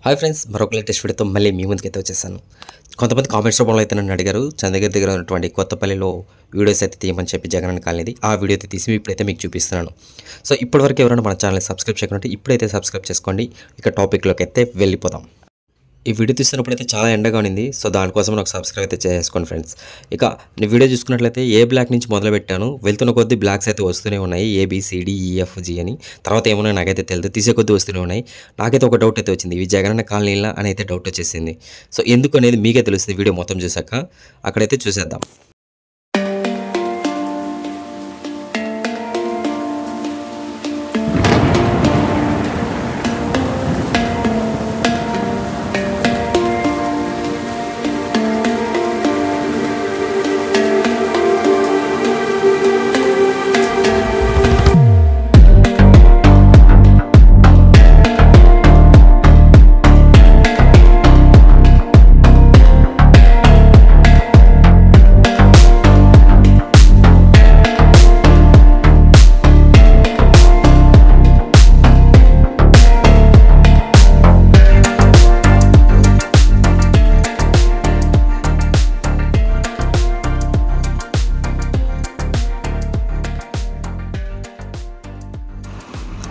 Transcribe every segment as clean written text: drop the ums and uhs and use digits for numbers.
Hi friends, మరొక latest వీడియోతో మళ్ళీ మీ ముందుకైతే వచ్చేసాను. కొంతమంది కామెంట్స్ రూపంలో అయితే నన్ను అడిగారు, చంద్రగిరి దగ్గర ఉన్నటువంటి కొత్తపల్లిలో వీడియోస్ అయితే తీయమని చెప్పి జగనన్న కాలనీది. ఆ వీడియో అయితే తీసి ఇప్పుడైతే మీకు చూపిస్తున్నాను. సో ఇప్పటివరకు ఎవరైనా మన ఛానల్ని సబ్స్క్రైబ్ చేయకుంటే ఇప్పుడైతే సబ్స్క్రైబ్ చేసుకోండి. ఇక టాపిక్లోకి అయితే వెళ్ళిపోదాం. ఈ వీడియో తీస్తున్నప్పుడైతే చాలా ఎండగా ఉంది. సో దానికోసం నాకు సబ్స్క్రైబ్ అయితే చేసుకోండి ఫ్రెండ్స్. ఇక నేను వీడియో చూసుకున్నట్లయితే ఏ బ్లాక్ నుంచి మొదలు పెట్టాను. వెళ్తున్న కొద్దీ బ్లాక్స్ అయితే వస్తూనే ఉన్నాయి, ABCDEFG అని. తర్వాత ఏమన్నా నాకైతే తెలియదు, తీసే కొద్దీ వస్తూనే ఉన్నాయి. నాకైతే ఒక డౌట్ అయితే వచ్చింది, ఇవి జగనన్న కాలనీలా అని అయితే డౌట్ వచ్చేసింది. సో ఎందుకు అనేది మీకే తెలుస్తుంది వీడియో మొత్తం చూసాక. అక్కడైతే చూసేద్దాం.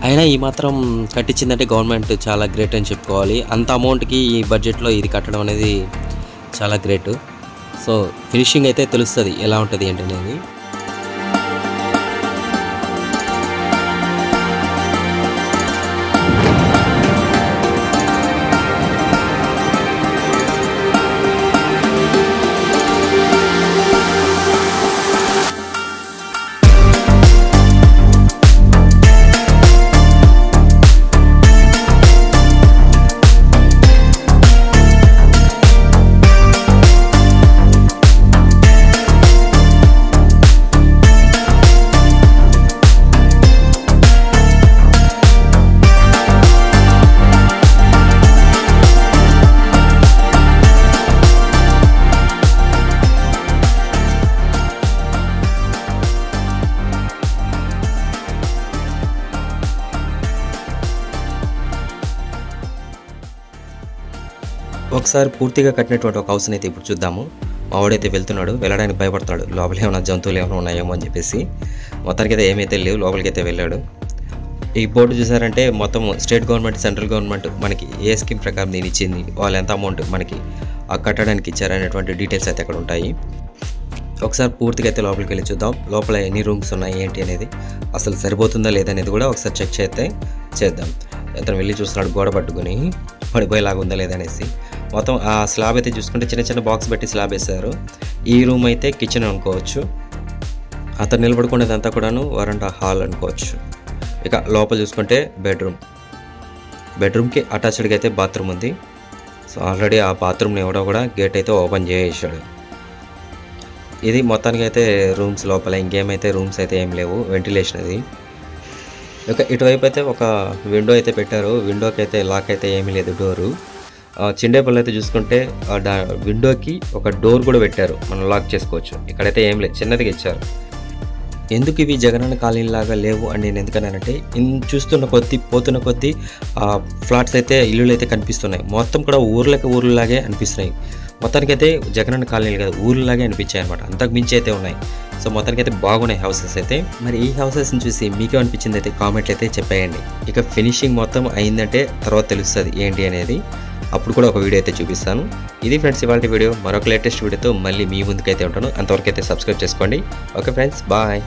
అయినా ఈ మాత్రం కట్టించిందంటే గవర్నమెంట్ చాలా గ్రేట్ అని చెప్పుకోవాలి. అంత అమౌంట్కి ఈ బడ్జెట్లో ఇది కట్టడం అనేది చాలా గ్రేట్. సో ఫినిషింగ్ అయితే తెలుస్తుంది ఎలా ఉంటుంది ఏంటనేది. ఒకసారి పూర్తిగా కట్టినటువంటి ఒక హౌస్ని అయితే ఇప్పుడు చూద్దాము. మావాడైతే వెళ్తున్నాడు, వెళ్ళడానికి భయపడుతున్నాడు. లోపల ఏమైనా జంతువులు ఏమైనా ఉన్నాయేమో అని చెప్పేసి. మొత్తానికి అయితే ఏమైతే లేవు, లోపలికి అయితే వెళ్ళాడు. ఈ బోర్డు చూసారంటే మొత్తం స్టేట్ గవర్నమెంట్, సెంట్రల్ గవర్నమెంట్ మనకి ఏ స్కీమ్ ప్రకారం దీన్ని ఇచ్చింది, వాళ్ళు ఎంత అమౌంట్ మనకి ఆ కట్టడానికి ఇచ్చారనేటువంటి డీటెయిల్స్ అయితే అక్కడ ఉంటాయి. ఒకసారి పూర్తిగా అయితే లోపలికి వెళ్ళి చూద్దాం. లోపల ఎన్ని రూమ్స్ ఉన్నాయి ఏంటి అనేది, అసలు సరిపోతుందా లేదనేది కూడా ఒకసారి చెక్ చేద్దాం. అతను వెళ్ళి చూస్తున్నాడు గోడ పట్టుకుని, పడిపోయేలాగా ఉందా లేదనేసి. మొత్తం ఆ స్లాబ్ అయితే చూసుకుంటే చిన్న చిన్న బాక్స్ పెట్టి స్లాబ్ వేశారు. ఈ రూమ్ అయితే కిచెన్ అనుకోవచ్చు. అతను నిలబడుకునేదంతా కూడాను వరండా హాల్ అనుకోవచ్చు. ఇక లోపల చూసుకుంటే బెడ్రూమ్కి అటాచ్డ్గా అయితే బాత్రూమ్ ఉంది. సో ఆల్రెడీ ఆ బాత్రూమ్ని ఎవడో కూడా గేట్ అయితే ఓపెన్ చేసేసాడు. ఇది మొత్తానికి అయితే రూమ్స్ లోపల. ఇంకేమైతే రూమ్స్ అయితే ఏం లేవు, వెంటిలేషన్ అది. ఇక ఇటువైపు అయితే ఒక విండో అయితే పెట్టారు. విండోకి అయితే లాక్ అయితే ఏమీ లేదు, డోరు. చిండేపల్లి అయితే చూసుకుంటే విండోకి ఒక డోర్ కూడా పెట్టారు, మనం లాక్ చేసుకోవచ్చు. ఇక్కడైతే ఏం లేదు, చిన్నదిగా ఇచ్చారు. ఎందుకు ఇవి జగనన్న కాలనీ లాగా లేవు అని నేను ఎందుకన్నానంటే, చూస్తున్న కొద్దీ పోతున్న కొద్దీ ఫ్లాట్స్ అయితే, ఇల్లులు అయితే కనిపిస్తున్నాయి. మొత్తం కూడా ఊర్లలాగే అనిపిస్తున్నాయి. మొత్తానికైతే జగనన్న కాలనీలు కాదు, ఊర్లలాగే అనిపించాయి అనమాట. అంతకు మించి అయితే ఉన్నాయి. సో మొత్తానికైతే బాగున్నాయి హౌసెస్ అయితే. మరి ఈ హౌసెస్ని చూసి మీకేమనిపించింది అయితే కామెంట్లు అయితే చెప్పేయండి. ఇక ఫినిషింగ్ మొత్తం అయిందంటే తర్వాత తెలుస్తుంది ఏంటి అనేది. అప్పుడు కూడా ఒక వీడియో అయితే చూపిస్తాను. ఇది ఫ్రెండ్స్ ఇవాళ వీడియో. మరొక లేటెస్ట్ వీడియోతో మళ్ళీ మీ ముందుకైతే ఉంటాను. అంతవరకు అయితే సబ్స్క్రైబ్ చేసుకోండి. Okay friends, bye.